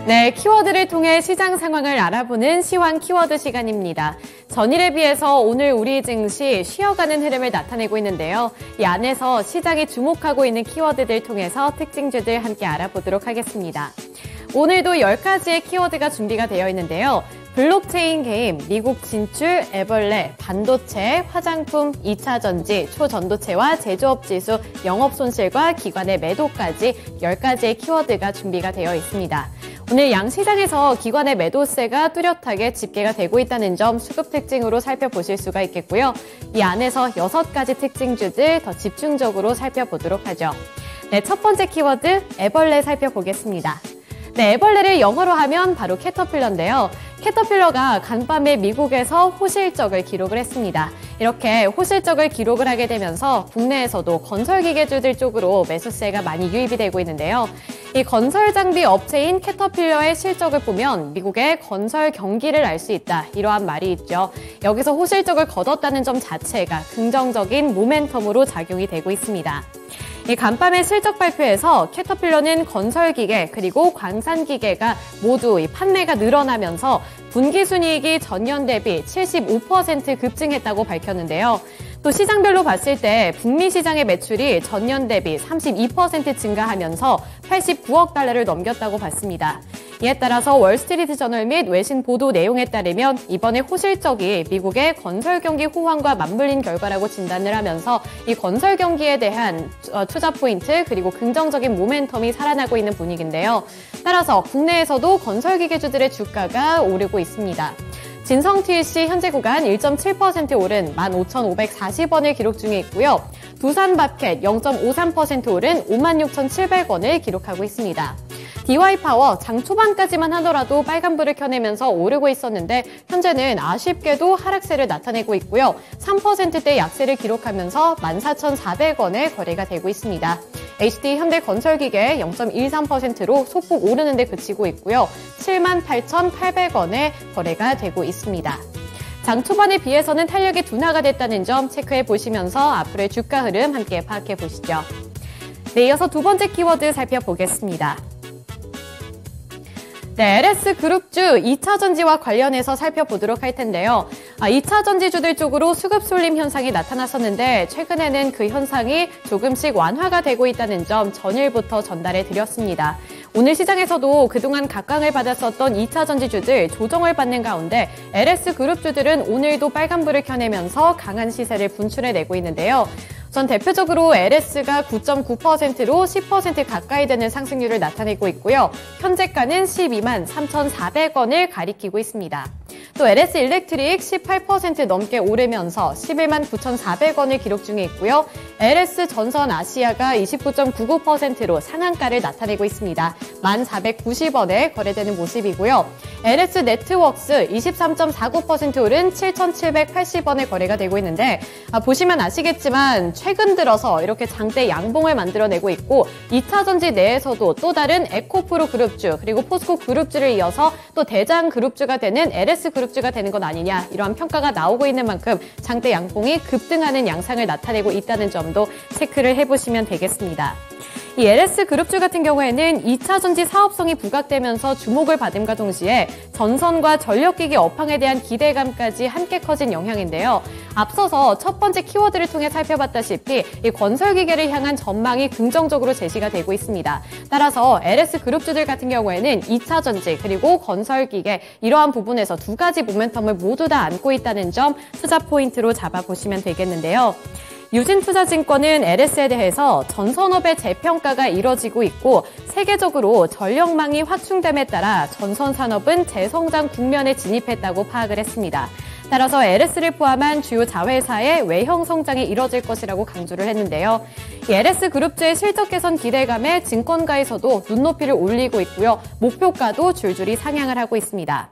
네, 키워드를 통해 시장 상황을 알아보는 시황 키워드 시간입니다. 전일에 비해서 오늘 우리 증시 쉬어가는 흐름을 나타내고 있는데요. 이 안에서 시장이 주목하고 있는 키워드들 통해서 특징주들 함께 알아보도록 하겠습니다. 오늘도 10가지의 키워드가 준비가 되어 있는데요. 블록체인 게임, 미국 진출, 애벌레, 반도체, 화장품, 2차 전지, 초전도체와 제조업 지수, 영업 손실과 기관의 매도까지 10가지의 키워드가 준비가 되어 있습니다. 오늘 양시장에서 기관의 매도세가 뚜렷하게 집계가 되고 있다는 점 수급 특징으로 살펴보실 수가 있겠고요. 이 안에서 6가지 특징주들 더 집중적으로 살펴보도록 하죠. 네, 첫 번째 키워드, 애벌레 살펴보겠습니다. 네, 애벌레를 영어로 하면 바로 캐터필러인데요. 캐터필러가 간밤에 미국에서 호실적을 기록을 했습니다. 이렇게 호실적을 기록을 하게 되면서 국내에서도 건설기계주들 쪽으로 매수세가 많이 유입이 되고 있는데요. 이 건설장비 업체인 캐터필러의 실적을 보면 미국의 건설 경기를 알 수 있다. 이러한 말이 있죠. 여기서 호실적을 거뒀다는 점 자체가 긍정적인 모멘텀으로 작용이 되고 있습니다. 이 간밤의 실적 발표에서 캐터필러는 건설기계 그리고 광산기계가 모두 이 판매가 늘어나면서 분기순이익이 전년 대비 75% 급증했다고 밝혔는데요. 또 시장별로 봤을 때 북미 시장의 매출이 전년 대비 32% 증가하면서 89억 달러를 넘겼다고 봤습니다. 이에 따라서 월스트리트 저널 및 외신 보도 내용에 따르면 이번에 호실적이 미국의 건설 경기 호황과 맞물린 결과라고 진단을 하면서 이 건설 경기에 대한 투자 포인트 그리고 긍정적인 모멘텀이 살아나고 있는 분위기인데요. 따라서 국내에서도 건설기계주들의 주가가 오르고 있습니다. 진성 TLC 현재 구간 1.7% 오른 15,540원을 기록 중에 있고요. 두산밥켓 0.53% 오른 56,700원을 기록하고 있습니다. DY파워 장 초반까지만 하더라도 빨간불을 켜내면서 오르고 있었는데 현재는 아쉽게도 하락세를 나타내고 있고요. 3%대 약세를 기록하면서 14,400원에 거래가 되고 있습니다. HD 현대건설기계 0.13%로 소폭 오르는 데 그치고 있고요. 78,800원에 거래가 되고 있습니다. 장 초반에 비해서는 탄력이 둔화가 됐다는 점 체크해 보시면서 앞으로의 주가 흐름 함께 파악해 보시죠. 네, 이어서 두 번째 키워드 살펴보겠습니다. 네, LS그룹주 2차 전지와 관련해서 살펴보도록 할 텐데요. 2차 전지주들 쪽으로 수급 쏠림 현상이 나타났었는데 최근에는 그 현상이 조금씩 완화가 되고 있다는 점 전일부터 전달해 드렸습니다. 오늘 시장에서도 그동안 각광을 받았었던 2차 전지주들 조정을 받는 가운데 LS그룹주들은 오늘도 빨간불을 켜내면서 강한 시세를 분출해내고 있는데요. 전 대표적으로 LS가 9.9%로 10% 가까이 되는 상승률을 나타내고 있고요. 현재가는 12만 3,400원을 가리키고 있습니다. 또 LS 일렉트릭 18% 넘게 오르면서 11만 9,400원을 기록 중에 있고요. LS 전선 아시아가 29.99%로 상한가를 나타내고 있습니다. 1,490원에 거래되는 모습이고요. LS 네트웍스 23.49% 오른 7,780원에 거래가 되고 있는데 보시면 아시겠지만 최근 들어서 이렇게 장대 양봉을 만들어내고 있고 2차 전지 내에서도 또 다른 에코프로 그룹주 그리고 포스코 그룹주를 이어서 또 대장 그룹주가 되는 LS 그룹주가 되는 것 아니냐 이러한 평가가 나오고 있는 만큼 장대 양봉이 급등하는 양상을 나타내고 있다는 점도 체크를 해보시면 되겠습니다. 이 LS 그룹주 같은 경우에는 2차 전지 사업성이 부각되면서 주목을 받음과 동시에 전선과 전력기기 업황에 대한 기대감까지 함께 커진 영향인데요. 앞서서 첫 번째 키워드를 통해 살펴봤다시피 이 건설기계를 향한 전망이 긍정적으로 제시가 되고 있습니다. 따라서 LS 그룹주들 같은 경우에는 2차 전지 그리고 건설기계 이러한 부분에서 두 가지 모멘텀을 모두 다 안고 있다는 점 투자 포인트로 잡아보시면 되겠는데요. 유진투자증권은 LS에 대해서 전선업의 재평가가 이뤄지고 있고 세계적으로 전력망이 확충됨에 따라 전선산업은 재성장 국면에 진입했다고 파악을 했습니다. 따라서 LS를 포함한 주요 자회사의 외형 성장이 이뤄질 것이라고 강조를 했는데요. 이 LS 그룹주의 실적 개선 기대감에 증권가에서도 눈높이를 올리고 있고요. 목표가도 줄줄이 상향을 하고 있습니다.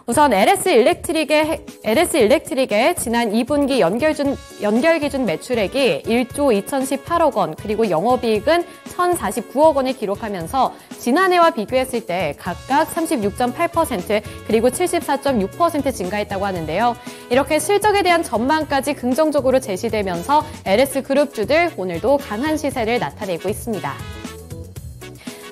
우선 LS 일렉트릭의 지난 2분기 연결 기준 매출액이 1조 2,018억 원, 그리고 영업이익은 1,049억 원을 기록하면서 지난해와 비교했을 때 각각 36.8% 그리고 74.6% 증가했다고 하는데요. 이렇게 실적에 대한 전망까지 긍정적으로 제시되면서 LS 그룹주들 오늘도 강한 시세를 나타내고 있습니다.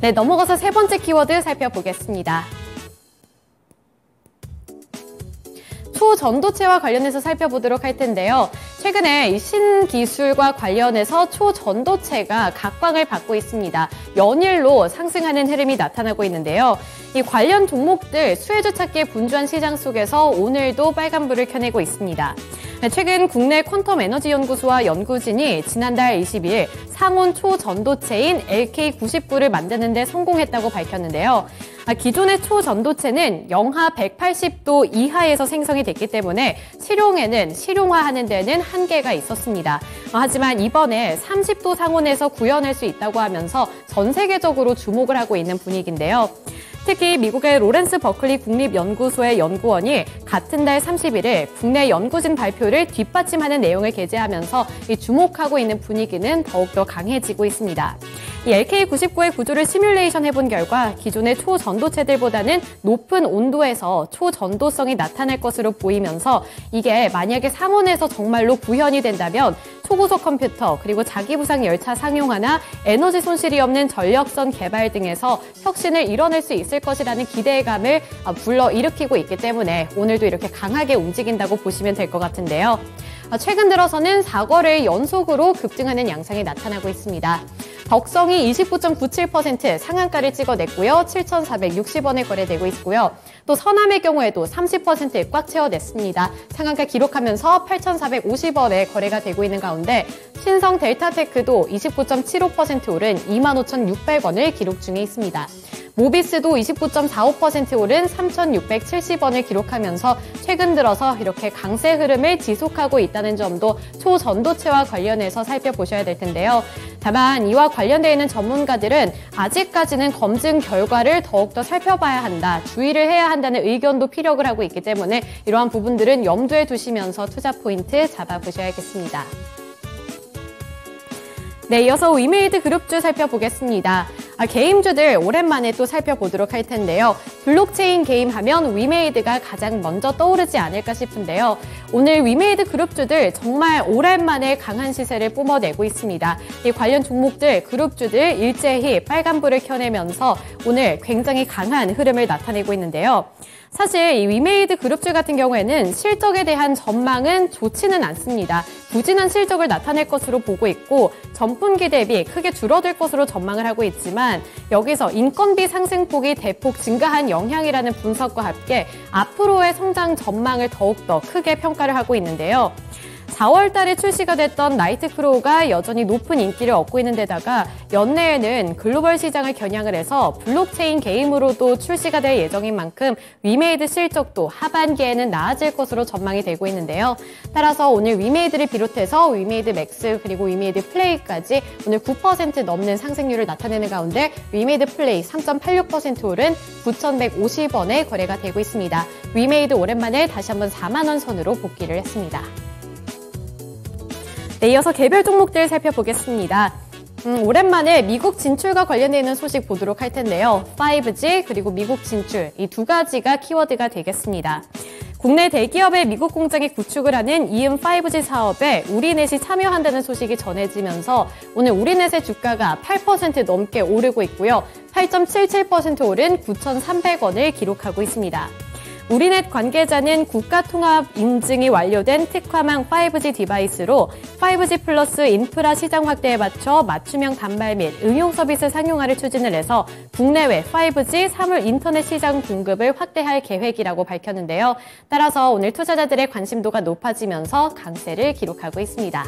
네, 넘어가서 세 번째 키워드 살펴보겠습니다. 초전도체와 관련해서 살펴보도록 할 텐데요. 최근에 이 신기술과 관련해서 초전도체가 각광을 받고 있습니다. 연일로 상승하는 흐름이 나타나고 있는데요. 이 관련 종목들 수혜주 찾기에 분주한 시장 속에서 오늘도 빨간불을 켜내고 있습니다. 최근 국내 퀀텀 에너지 연구소와 연구진이 지난달 20일 상온 초전도체인 LK99를 만드는 데 성공했다고 밝혔는데요. 기존의 초전도체는 영하 180도 이하에서 생성이 됐기 때문에 실용화하는 데는 한계가 있었습니다. 하지만 이번에 30도 상온에서 구현할 수 있다고 하면서 전 세계적으로 주목을 하고 있는 분위기인데요. 특히 미국의 로렌스 버클리 국립연구소의 연구원이 같은 달 31일 국내 연구진 발표를 뒷받침하는 내용을 게재하면서 주목하고 있는 분위기는 더욱더 강해지고 있습니다. 이 LK99의 구조를 시뮬레이션 해본 결과 기존의 초전도체들보다는 높은 온도에서 초전도성이 나타날 것으로 보이면서 이게 만약에 상온에서 정말로 구현이 된다면 초고속 컴퓨터 그리고 자기부상 열차 상용화나 에너지 손실이 없는 전력선 개발 등에서 혁신을 이뤄낼 수 있을 것이라는 기대감을 불러일으키고 있기 때문에 오늘도 이렇게 강하게 움직인다고 보시면 될 것 같은데요. 최근 들어서는 4거래일 연속으로 급등하는 양상이 나타나고 있습니다. 덕성이 29.97% 상한가를 찍어냈고요. 7,460원에 거래되고 있고요. 또 서남의 경우에도 30%에 꽉 채워냈습니다. 상한가 기록하면서 8,450원에 거래가 되고 있는 가운데 신성 델타테크도 29.75% 오른 25,600원을 기록 중에 있습니다. 모비스도 29.45% 오른 3,670원을 기록하면서 최근 들어서 이렇게 강세 흐름을 지속하고 있다는 점도 초전도체와 관련해서 살펴보셔야 될 텐데요. 다만 이와 관련되어 있는 전문가들은 아직까지는 검증 결과를 더욱더 살펴봐야 한다, 주의를 해야 한다는 의견도 피력을 하고 있기 때문에 이러한 부분들은 염두에 두시면서 투자 포인트 잡아보셔야겠습니다. 네, 이어서 위메이드 그룹주 살펴보겠습니다. 게임주들 오랜만에 또 살펴보도록 할 텐데요. 블록체인 게임 하면 위메이드가 가장 먼저 떠오르지 않을까 싶은데요. 오늘 위메이드 그룹주들 정말 오랜만에 강한 시세를 뿜어내고 있습니다. 이 관련 종목들, 그룹주들 일제히 빨간불을 켜내면서 오늘 굉장히 강한 흐름을 나타내고 있는데요. 사실 이 위메이드 그룹주 같은 경우에는 실적에 대한 전망은 좋지는 않습니다. 부진한 실적을 나타낼 것으로 보고 있고 전분기 대비 크게 줄어들 것으로 전망을 하고 있지만 여기서 인건비 상승폭이 대폭 증가한 영향이라는 분석과 함께 앞으로의 성장 전망을 더욱더 크게 평가를 하고 있는데요. 4월 달에 출시가 됐던 나이트크로우가 여전히 높은 인기를 얻고 있는 데다가 연내에는 글로벌 시장을 겨냥을 해서 블록체인 게임으로도 출시가 될 예정인 만큼 위메이드 실적도 하반기에는 나아질 것으로 전망이 되고 있는데요. 따라서 오늘 위메이드를 비롯해서 위메이드 맥스 그리고 위메이드 플레이까지 오늘 9% 넘는 상승률을 나타내는 가운데 위메이드 플레이 3.86% 오른 9,150원에 거래가 되고 있습니다. 위메이드 오랜만에 다시 한번 4만 원 선으로 복귀를 했습니다. 네, 이어서 개별 종목들 살펴보겠습니다. 오랜만에 미국 진출과 관련되어 있는 소식 보도록 할 텐데요. 5G 그리고 미국 진출 이 두 가지가 키워드가 되겠습니다. 국내 대기업의 미국 공장이 구축을 하는 이음 5G 사업에 우리넷이 참여한다는 소식이 전해지면서 오늘 우리넷의 주가가 8% 넘게 오르고 있고요. 8.77% 오른 9,300원을 기록하고 있습니다. 우리넷 관계자는 국가통합 인증이 완료된 특화망 5G 디바이스로 5G 플러스 인프라 시장 확대에 맞춰 맞춤형 단말 및 응용 서비스 상용화를 추진을 해서 국내외 5G 사물 인터넷 시장 공급을 확대할 계획이라고 밝혔는데요. 따라서 오늘 투자자들의 관심도가 높아지면서 강세를 기록하고 있습니다.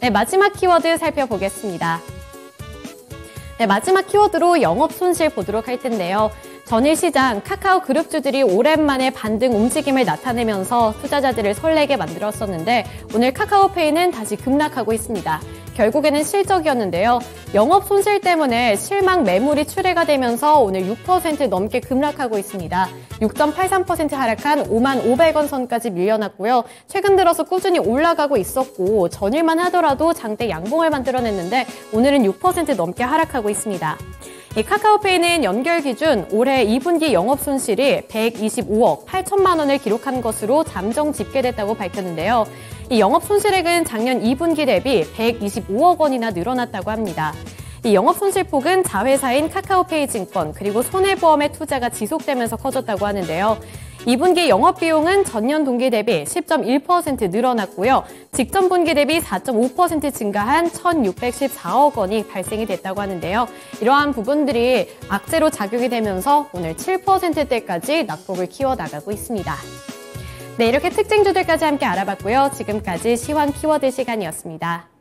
네, 마지막 키워드 살펴보겠습니다. 네, 마지막 키워드로 영업 손실 보도록 할 텐데요. 전일 시장 카카오 그룹주들이 오랜만에 반등 움직임을 나타내면서 투자자들을 설레게 만들었었는데 오늘 카카오페이는 다시 급락하고 있습니다. 결국에는 실적이었는데요. 영업 손실 때문에 실망 매물이 출회가 되면서 오늘 6% 넘게 급락하고 있습니다. 6.83% 하락한 55,000원 선까지 밀려났고요. 최근 들어서 꾸준히 올라가고 있었고 전일만 하더라도 장대 양봉을 만들어냈는데 오늘은 6% 넘게 하락하고 있습니다. 이 카카오페이는 연결 기준 올해 2분기 영업 손실이 125억 8천만 원을 기록한 것으로 잠정 집계됐다고 밝혔는데요. 이 영업 손실액은 작년 2분기 대비 125억 원이나 늘어났다고 합니다. 이 영업 손실폭은 자회사인 카카오페이 증권 그리고 손해보험의 투자가 지속되면서 커졌다고 하는데요. 2분기 영업비용은 전년 동기 대비 10.1% 늘어났고요. 직전 분기 대비 4.5% 증가한 1,614억 원이 발생이 됐다고 하는데요. 이러한 부분들이 악재로 작용이 되면서 오늘 7%대까지 낙폭을 키워나가고 있습니다. 네, 이렇게 특징주들까지 함께 알아봤고요. 지금까지 시황 키워드 시간이었습니다.